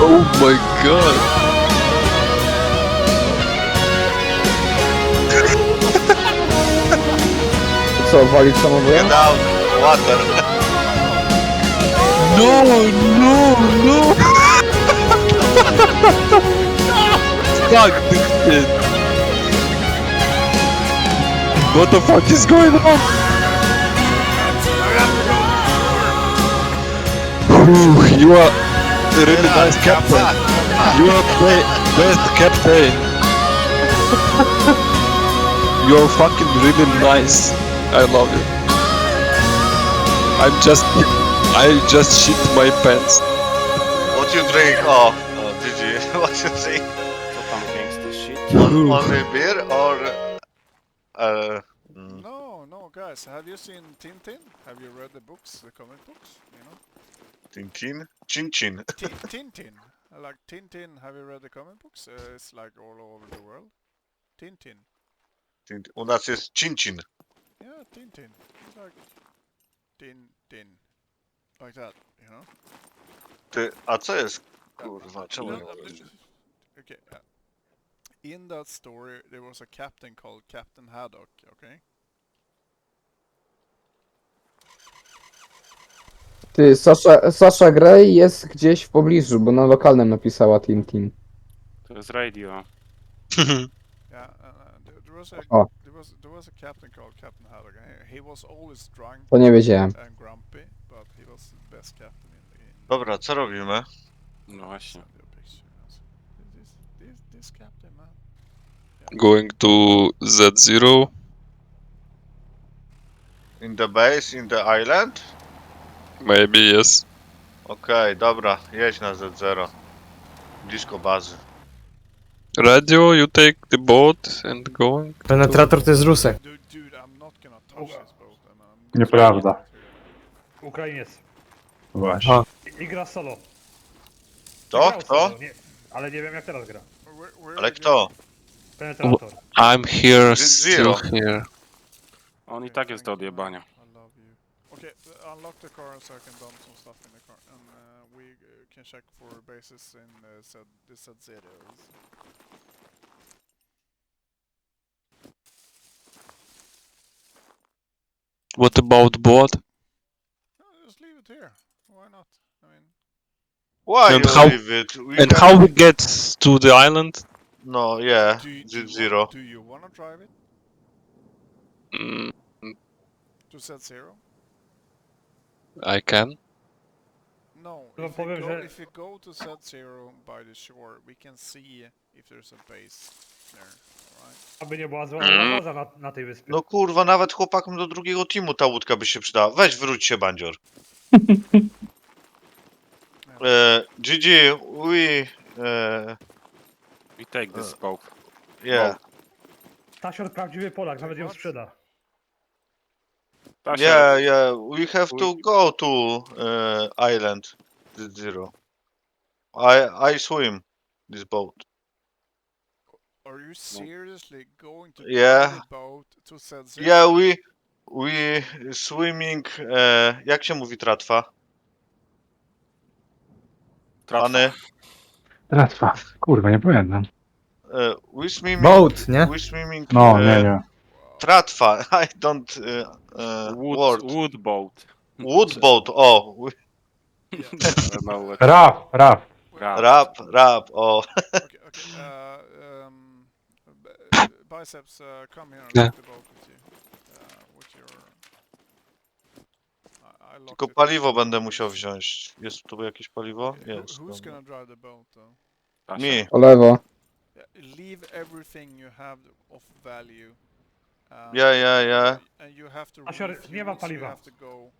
Oh my god. Co, walić samobój? Get out, water. No, no, no. Fuck this shit. What the fuck is going on? Whew, you are a really nice captain. You are best captain. You are fucking really nice. I love you. I just shit my pants. What you drink? Oh, did you? What you drink? Co tam gangsta shit? Only beer or... No, no, guys. Have you seen Tintin? Have you read the books, the comic books? You know, Tintin? Chin Chin. Tintin. Like Tintin. Have you read the comic books? It's like all over the world. Tintin. U nas jest Chin Chin. Yeah, Tintin. It's like Tintin, like that. You know. Ty, a co jest? Kurwa, czemu nie No, mówisz? Okay. In that story, there was a captain called Captain Haddock. Okay. Ty, Sasha Grey jest gdzieś w pobliżu, bo na lokalnym napisała Tintin. To jest radio. Yeah, there was a Oh. there was a captain called Captain Haddock. He was always drunk To nie wiedziałem. and grumpy, but he was the best captain in the. Dobra, co robimy? No właśnie. Send you a picture. This captain, man. Going to Z0. In the base, in the island? Maybe yes. Okej, dobra, jedź na Z0. Blisko bazy. Radio, you take the boat and going. Penetrator to jest Rusek. Dude, I'm not gonna touch this boat, man. Nieprawda. Ukrainiec. Właśnie. A. I gra solo. To? Grał Kto? solo, nie, ale nie wiem jak teraz gra. Ale kto? Penetrator. I'm here, Zero. still here. On i tak jest do odjebania. I love you. Okay, unlock the car so I can dump some stuff in the car, and we can check for bases in the Z zeros. What about boat? Just leave it here. Why not? I mean, Why And you how- leave it? And how we get to the island? No, yeah, do you, Z0. do you wanna drive it Mm, to Z0? I can. No. No If powiem, że- if you go to Z0 by the shore, we can see if there's a base there. Alright. Aby nie była zła morza na tej wyspie. No kurwa, nawet chłopakom do drugiego teamu ta łódka by się przydała. Weź, wróć się, bandzior. GG, we... We take this boat. yeah. Stasior prawdziwy Polak, nawet ją sprzeda. Ta się- Yeah, we have to go to island Z0. I swim this boat. Are you seriously going to Yeah. drive the boat to Z0? Yeah, we swimming, jak się mówi tratwa? Tratwa. Pany, Tratwa. Kurwa, nie pamiętam. we swimming, Boat, nie? we swimming, No, nie. tratwa, I don't, Wood, word. wood boat. Wood boat, o, No, what- Raf. rap, o. Okay, Biceps, come here and Yeah. lock the boat with you. With your... I locked Tylko it. paliwo będę musiał wziąć. Jest tu jakieś paliwo? Jest. Who's dobra. gonna drive the boat though? ta się- Mi. Po lewo. Leave everything you have of value. Yeah. And you have to Asior, refuel, nie ma so you paliwa. have to go...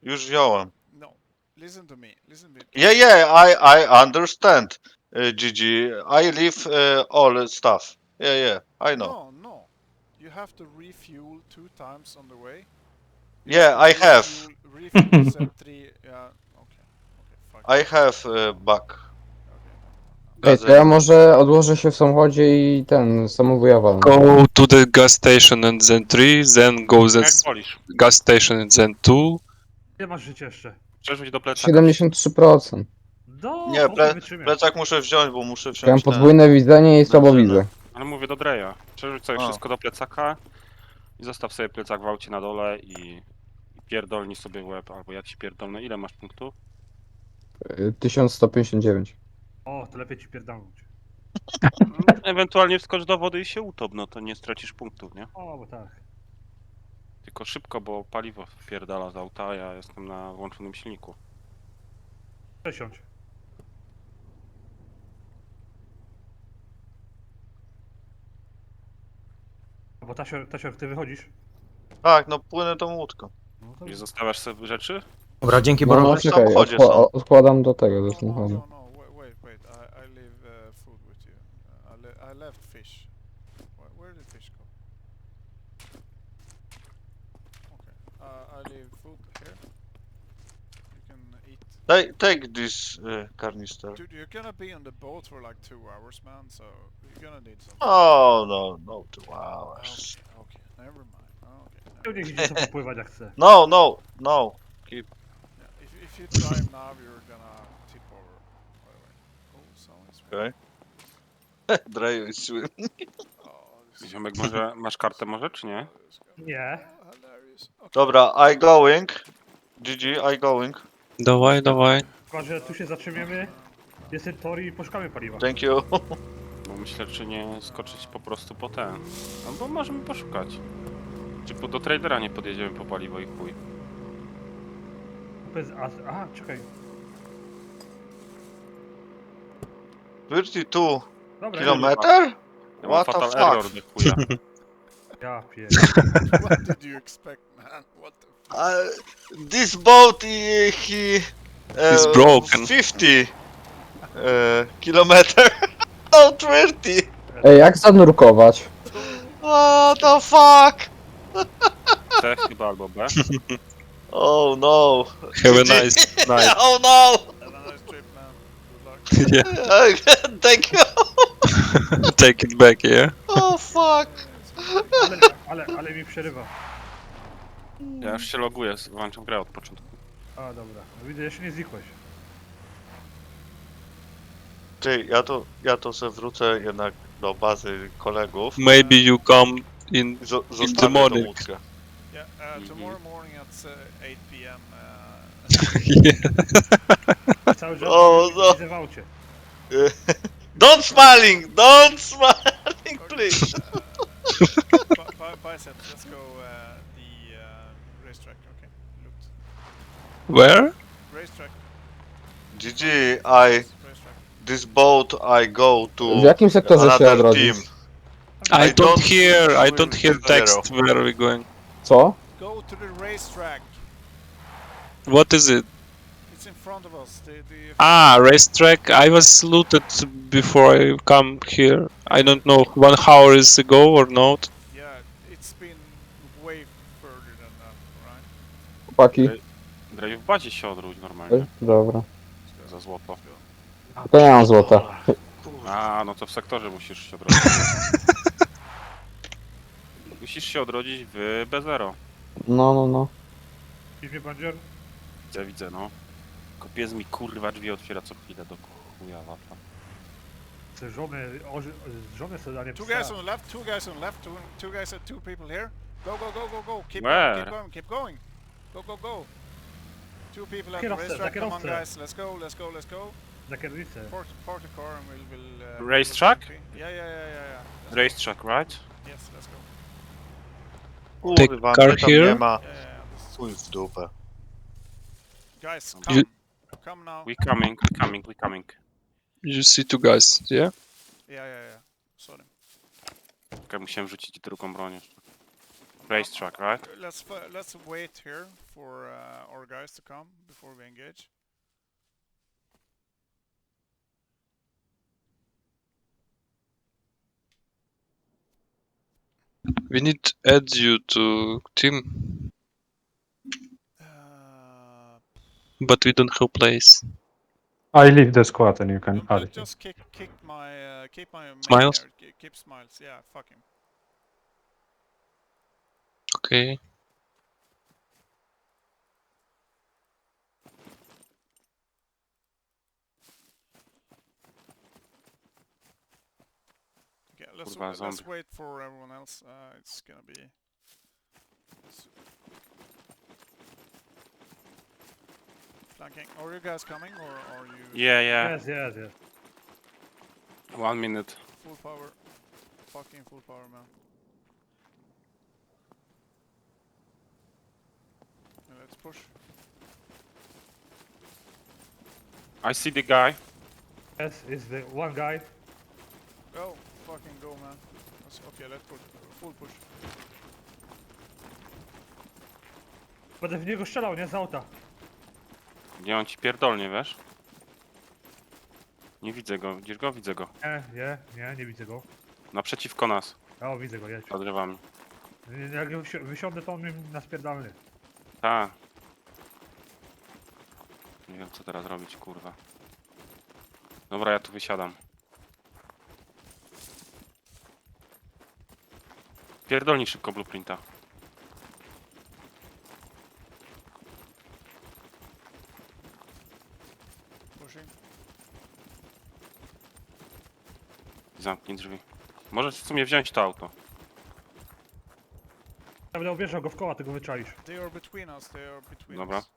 Już wziąłem. No, listen to me. Yeah, I understand, GG. I leave all stuff. Yeah, I know. No. You have to refuel 2 times on the way. Yeah, I have. Refuel Z3, yeah, okay, fuck. I have back. Okay. Ej, to ja może odłożę się w samochodzie i ten samobój walnę. Go to the gas station and then 3, then go Jak that wolisz. gas station and then 2. Ile masz życia jeszcze? Przerzuć do plecaka. 73%. Nie, wytrzymię. plecak muszę wziąć, bo muszę Mam wziąć ten. podwójne widzenie i słabo benzynę. widzę. Ale mówię do Dreja. Przerzucaj A. wszystko do plecaka i zostaw sobie plecak w aucie na dole i pierdolnij sobie w łeb, albo ja ci pierdolnę. Ile masz punktów? 1159. O, to lepiej ci pierdolnąć. Ewentualnie wskocz do wody i się utop, no to nie stracisz punktów, nie? O, bo tak. Tylko szybko, bo paliwo wpierdala z auta, a ja jestem na włączonym silniku. Przesiądź. Bo Tasior, ty wychodzisz? Tak, no płynę tą łódką. No to Nie zostawiasz sobie rzeczy? Dobra, dzięki No, Boru. w czekaj, samochodzie są. odkładam do tego, do No, samochodu. wait. I leave food with you. I left fish. Where did fish go? Okay. I leave food here. You can eat. Take this canister. Dude, you're gonna be on the boat for like 2 hours, man. So you're gonna need some. Oh, no 2 hours. Okay. Never mind. Okay. niech idzie sobie popływać jak chce. No. Yeah, if you dive now, you're gonna tip over. Wait. Oh, someone's. Okay. Dreju is swim. Oh, this is Ziomek, może masz kartę może, czy nie? Nie. hilarious. Okay. Dobra, I going. GG, I going. Dawaj. Chyba, że tu się zatrzymiemy, jest ten tor i poszukamy paliwa. Thank you. Bo myślę, czy nie skoczyć po prostu po ten. No bo możemy poszukać. Czy do tradera nie podjedziemy po paliwo i chuj. A, czekaj. 32 Dobra, kilometer? Ja mam What the fatal fuck? error do chuja. ja pier... What did you expect, man? What the This boat, he It's broken. 50 kilometer. No 20. Ej, jak zanurkować? What the fuck? C chyba albo B. Oh no. Have a nice night. Oh no. Have a nice trip, man. Good luck. Yeah, Thank you. take it back, yeah? Oh fuck. ale mi przerywa. Ja już się loguję, włączam grę od początku. A, dobra. No widzę, jeszcze nie znikłeś. Ty, ja to se wrócę jednak do bazy kolegów. Maybe you come in I the zostawię tą morning. łódkę. Yeah, tomorrow morning at 8 p.m. Yeah. Cały czas O, no. widzę w aucie. Don't smiling! Don't smiling, please! Biceps, let's go the racetrack, okay? Looked. Where? Racetrack. GG, Racetrack. this boat I go to W jakim sektorze się another odrodzić? team. I I don't don't hear swim text zero. where are we going. Co? Go to the racetrack. What is it? It's in front of us. The Ah, racetrack. I was looted before I come here. I don't know, 1 hour is ago or not. yeah, it's been way further than that, right? Chłopaki? Graj w bazie się odwróć normalnie. Dobra. Za złoto. To nie mam złota. A, no to w sektorze musisz się odrodzić. Musisz się odrodzić w B0. No. Widzisz mnie, Bandzior? Widzę, no. Tylko pies mi kurwa drzwi otwiera co chwilę do chuja wata. Chcę żonę sobie, a nie Two psa. guys on the left, two guys on the left, two guys, two people here. Go. Keep Where? keep going. Go. Two people at the Kierowcę, racetrack. za Come on, kierowcę. guys. Let's go. Za kierownicę. Park the car and we'll Racetrack? Yeah. Let's Racetrack, right? go. Yes, let's go. Kurwa, car mnie tam here? nie ma. Yeah. This is Chuj w dupę. Guys, You- come now. We coming. You see 2 guys, yeah? Yeah. Sorry. Okej, musiałem rzucić drugą broń jeszcze. Racetrack, right? Let's wait here for our guys to come before we engage. We need to add you to team, but we don't have place. I leave the squad and you can add it. Just keep my main Smiles? there. Keep Smiles. Yeah, fuck him. Okay. Kurwa, let's zombie. wait for everyone else. It's gonna be. Flanking. Are you guys coming or are you Yeah. Yes, yes, yes. 1 minute. full power? Fucking full power, man. Yeah, let's push. I see the guy. Yes, is the one guy. Go, fucking go, man. Okay, let's push. Full push. Będę w niego strzelał, nie z auta. Nie, on ci pierdolnie, wiesz? Nie widzę go. Gdzieś go? Widzę go. Nie widzę go. Naprzeciwko nas. O, widzę go, jedź. Za drzewami. Jak wysiądę, to on mnie naspierdalny. Tak. Nie wiem, co teraz robić, kurwa. Dobra, ja tu wysiadam. Pierdolnij szybko blueprinta. Pushing. Zamknij drzwi. Możesz w sumie wziąć to auto. Ja będę objeżdżał go w koła, tego wyczaisz. They are between us. They are between Dobra. us.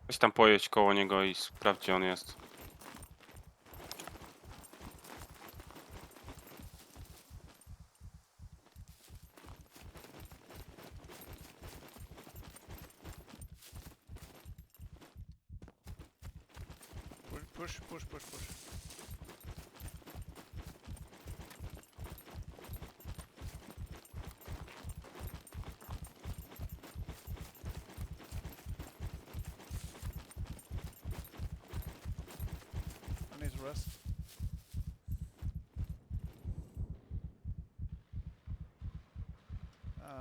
Weź tam pojedź koło niego i sprawdź, gdzie on jest. Push. I need to rest.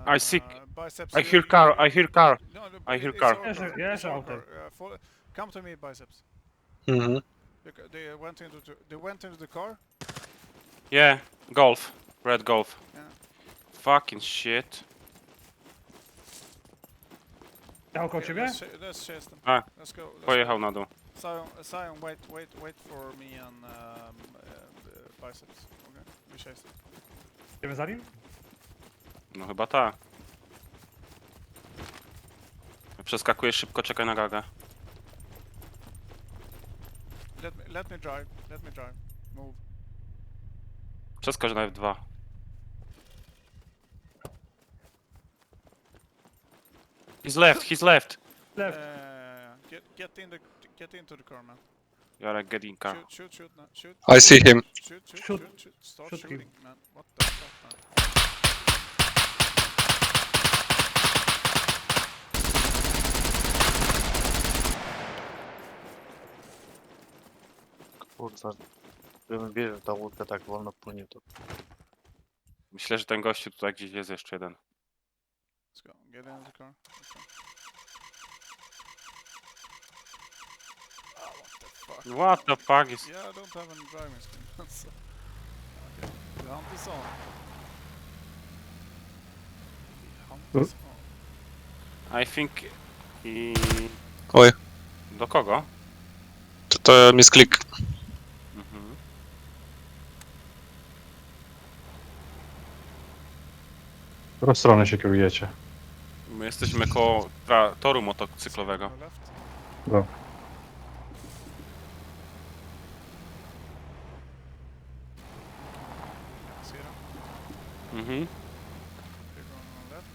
I see- Biceps. I hear car, I hear car. No, no, I hear it's car. our Yes, car, yes, it's our out there. car. Come to me, Biceps. Mm-hmm. They went into the car. Yeah, golf. Red golf. Yeah. Fucking shit. Ja koło Okay, ciebie? let's chase them. A, Let's go. Let's pojechał go. na dół. Sion, wait for me and Biceps. Okay, we chase them. Idziemy za nim? No chyba tak. Przeskakujesz szybko, czekaj na gagę. Let me drive. Move. Przeskocz na F2. He's left. Left. Get into the car, man. Jarek, get in car. Shoot now. Shoot. I see him. Shoot. Start Shoot him. shooting, man. What the fuck, man? Kurwa, gdybym wiedział, że ta łódka tak wolno płynie, to... Myślę, że ten gościu tutaj gdzieś jest jeszcze jeden. Let's go. Get into the car. Let's go. What the fuck? What the fuck is... Yeah, I don't have any driving skill. So, okay. The hunt is on. The hunt is on. I think... I... Oj, Do kogo? to misklik. Mhm. W którą stronę się kierujecie? My jesteśmy koło toru motocyklowego. Go left. Go. See them? Mhm. They're going on left.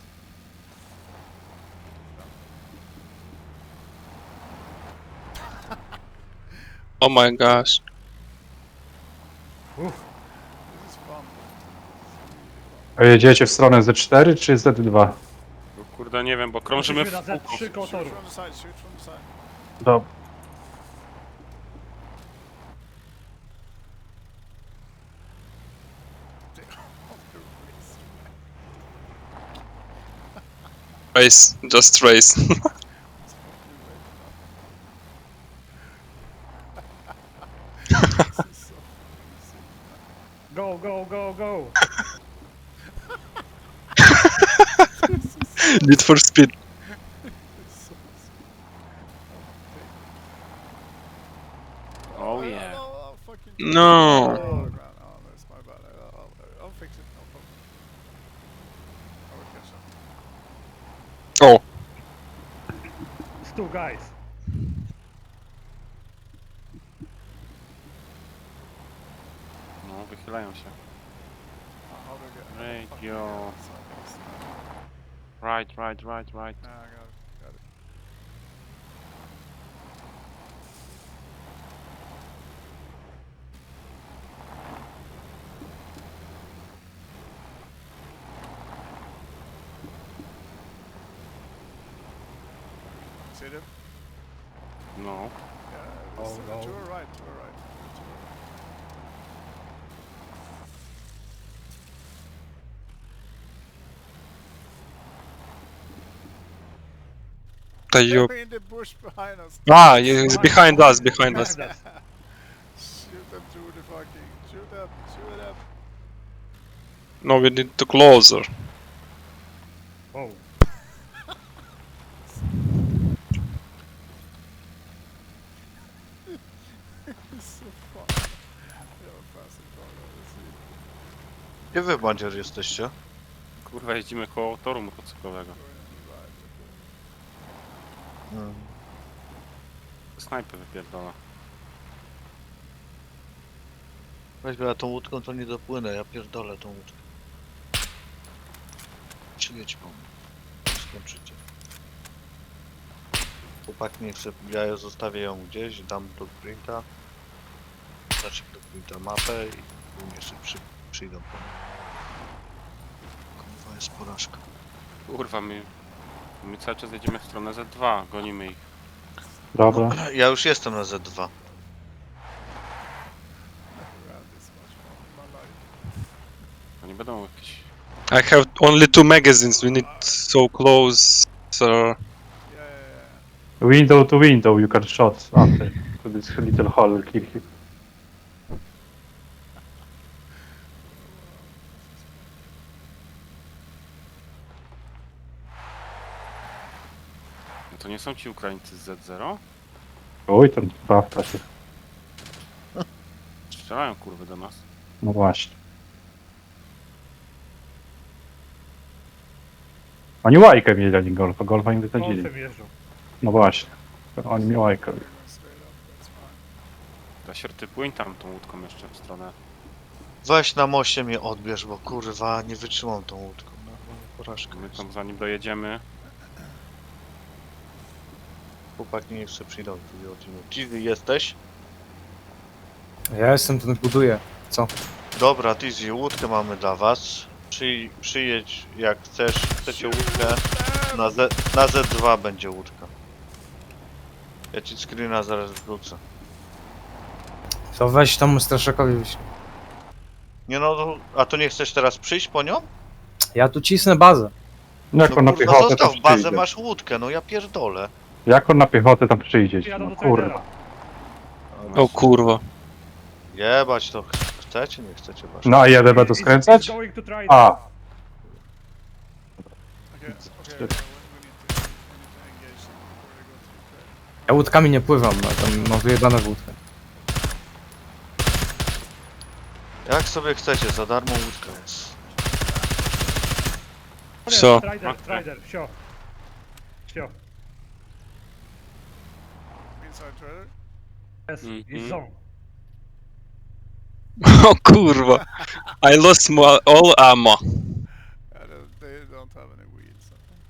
Oh my gosh. This is fun. A jedziecie w stronę Z4 czy Z2? No kurde, nie wiem, bo krążymy w Jesteśmy na kółko. Z3 koło Shoot toru. from the side. Shoot from the side. Do. Race, just race. Go, go, go, go! Need for speed. Oh yeah. Oh, fucking No. Oh, man. guys. No, wychylają się. How do I get? Radio. Yeah, Right. I got it. Got it. See them? No. Yeah, Oh, it's no. to our right, to our right. Are you? They're in the bush behind us. Ah, he's behind us, behind us. Behind us. Shoot them through the fucking. Shoot them, shoot them. No, we need to closer. Oh. It's so fun. Yeah, fast and far, obviously. Gdzie wy, Bandzior, jesteście? Kurwa, jeździmy koło toru motocyklowego. Going on the right, okay. Hmm. Snajpy wypierdolę. Weź, bo ja tą łódką to nie dopłynę, ja pierdolę tą łódkę. Przyjedź po mnie. Skończycie. Chłopak nie chce, ja ją zostawię ją gdzieś, dam do printa. Znaczy do printa mapę i oni jeszcze przyjdą po mnie. Kurwa, jest porażka. Kurwa, my cały czas jedziemy w stronę Z2, gonimy ich. Dobra. Ja już jestem na Z2. Never had this much fun in my life. Oni będą jakieś... I have only 2 magazines. We need so close. Yeah. Window to window, you can shot after. To this little hole will kill him. No to nie są ci Ukraińcy z Z0? Oj, tam bawta się. Strzelają kurwy do nas. No właśnie. Oni łajkę mieli, a nie golfa. Golfa im wysadzili. Golfem jeżdżą. No właśnie. Oni mi łajkę. Going straight up, that's fine. Da sierty płyń tam tą łódką jeszcze w stronę. Weź na moście mnie odbierz, bo kurwa nie wytrzymam tą łódką. No, porażka. My jest. tam zanim dojedziemy... Chłopaki nie chce przyjdą tu godziny. Tizy, jesteś? Ja jestem, ten buduję. Dobra, Tizy, łódkę mamy dla was. Przyjedź jak chcesz. Chcecie łódkę? Na Z2 będzie łódka. Ja ci screena zaraz wrócę. To weź tam Straszakowi wyślij. Nie no, a to nie chcesz teraz przyjść po nią? Ja tu cisnę bazę. Jak No on na kurwa, piechotę tam zostaw bazę, przyjdzie? masz łódkę, no ja pierdolę. Jak on na piechotę tam przyjdzie? Jadą No do kurwa. tradera. O kurwa. Jebać to, chcecie, nie chcecie wasz. No a jadę będę It's skręcać? going to trader. A, Okay, we need to engage them before they go to the trade. Ja łódkami nie pływam, no, tam mam wyjebane w łódkę. Jak sobie chcecie, za darmo łódka jest. So. Trader, все. Все. Inside trader? Yes, Mhm. it's zone. Oh kurwa. I lost all ammo. They don't have any wheels. I think.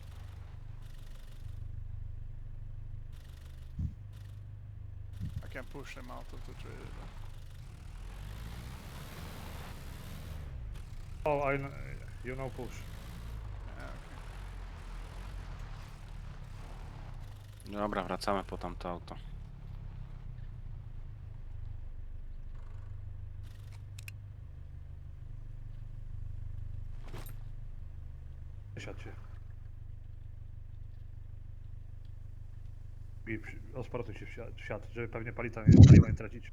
I can push them out of the trader. though. Oh, you know push. Yeah, okay. Dobra, wracamy po tamto auto. Siadł się. I osportuj się w siat, żeby pewnie paliwa nie tracić.